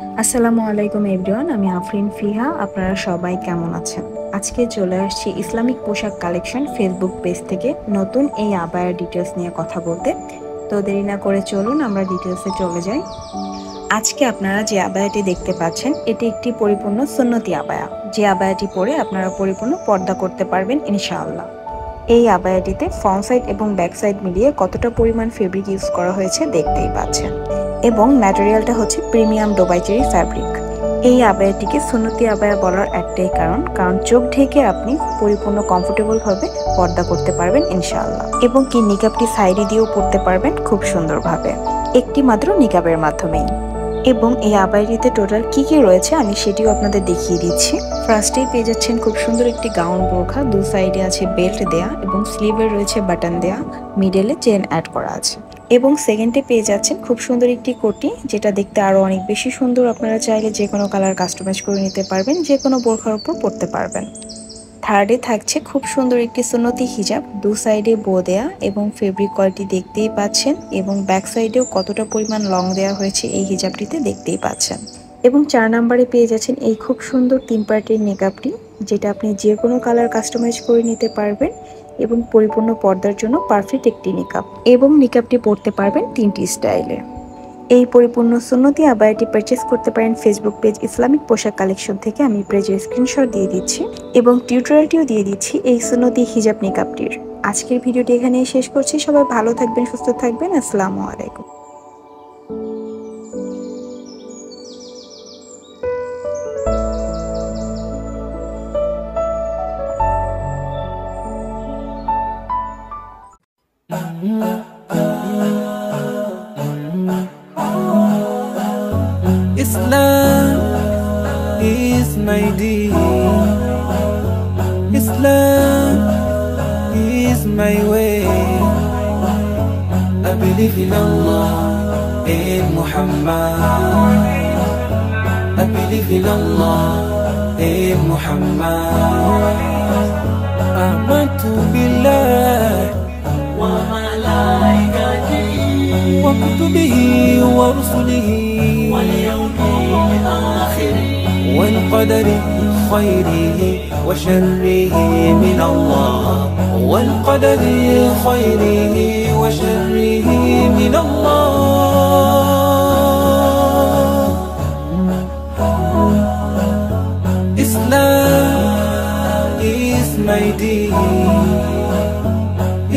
আসসালামু আলাইকুম এভরিওয়ান, আমি আফরিন ফিহা। আপনারা সবাই কেমন আছেন? আজকে চলে আসছি ইসলামিক পোশাক কালেকশন ফেসবুক পেজ থেকে নতুন এই আবায়ার ডিটেলস নিয়ে কথা বলতে। তো দেরি না করে চলুন আমরা ডিটেলসে চলে যাই। আজকে আপনারা যে আবায়াটি দেখতে পাচ্ছেন এটি একটি পরিপূর্ণ সুন্নতি আবায়া, যে আবায়াটি পরে আপনারা পরিপূর্ণ পর্দা করতে পারবেন ইনশাআল্লাহ। এই আবায়াটিতে ফ্রন্ট সাইড এবং ব্যাক সাইড মিলিয়ে কতটা পরিমাণ ফেব্রিক ইউজ করা হয়েছে দেখতেই পাচ্ছেন, এবং ম্যাটেরিয়ালটা হচ্ছে প্রিমিয়াম দুবাই চেরি ফ্যাব্রিক। এই আবায়াটিকে সুন্নতি আবায়া বলার একটাই কারণ চোখ ঢেকে আপনি পরিপূর্ণ কমফোর্টেবলভাবে পর্দা করতে পারবেন ইনশাআল্লাহ, এবং কি নিকাবটি সাইডে দিয়েও পরতে পারবেন খুব সুন্দরভাবে, একটি মাত্র নিকাবের মাধ্যমেই। এবং এই আবায়াটিতে টোটাল কি কি রয়েছে আমি সেটিও আপনাদের দেখিয়ে দিচ্ছি। ফার্স্টেই পেয়ে যাচ্ছেন খুব সুন্দর একটি গাউন বোরখা, দু সাইডে আছে বেল্ট দেয়া এবং স্লিভে রয়েছে বাটন দেয়া, মিডলে চেন অ্যাড করা আছে। এবং সেকেন্ডে পেয়ে যাচ্ছেন খুব সুন্দর একটি কোটি, যেটা দেখতে আরো অনেক বেশি সুন্দর। আপনারা চাইলে যে কোনো কালার কাস্টমাইজ করে নিতে পারবেন, যে কোনো বোরখার উপর পরতে পারবেন। থার্ডে থাকছে খুব সুন্দর একটি সুন্নতি হিজাব, দু সাইডে বো দেয়া এবং ফেব্রিক কোয়ালিটি দেখতেই পাচ্ছেন, এবং ব্যাক সাইডেও কতটা পরিমাণ লং দেওয়া হয়েছে এই হিজাবটিতে দেখতেই পাচ্ছেন। এবং 4 নম্বরে পেয়ে যাচ্ছেন এই খুব সুন্দর 3 পার্টের নিকাবটি, যেটা আপনি যে কোনো কালার কাস্টমাইজ করে নিতে পারবেন এবং পরিপূর্ণ পর্দার জন্য পারফেক্ট একটি নিকাব, এবং নিকাবটি পরতে পারবেন 3টি স্টাইলে। এই পরিপূর্ণ সুন্নতি আবায়াটি পারচেস করতে পারেন ফেসবুক পেজ ইসলামিক পোশাক কালেকশন থেকে। আমি পেজের স্ক্রিনশট দিয়ে দিচ্ছি এবং টিউটোরিয়ালটিও দিয়ে দিচ্ছি এই সুন্নতি হিজাব নিকাবটির। আজকের ভিডিওটি এখানেই শেষ করছি। সবাই ভালো থাকবেন, সুস্থ থাকবেন। আসসালামু আলাইকুম। Islam is my deen. Islam is my way. I believe in Allah, in Muhammad. I believe in Allah, in Muhammad. آمنت بالله وملائكته وكتبه ورسله واليوم الآخر والقدر خيره وشره من الله والقدر خيره وشره من الله. Islam is my deen.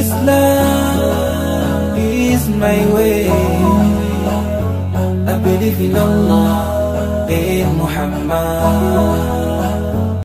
Islam is my way. I believe in Allah, in Muhammad.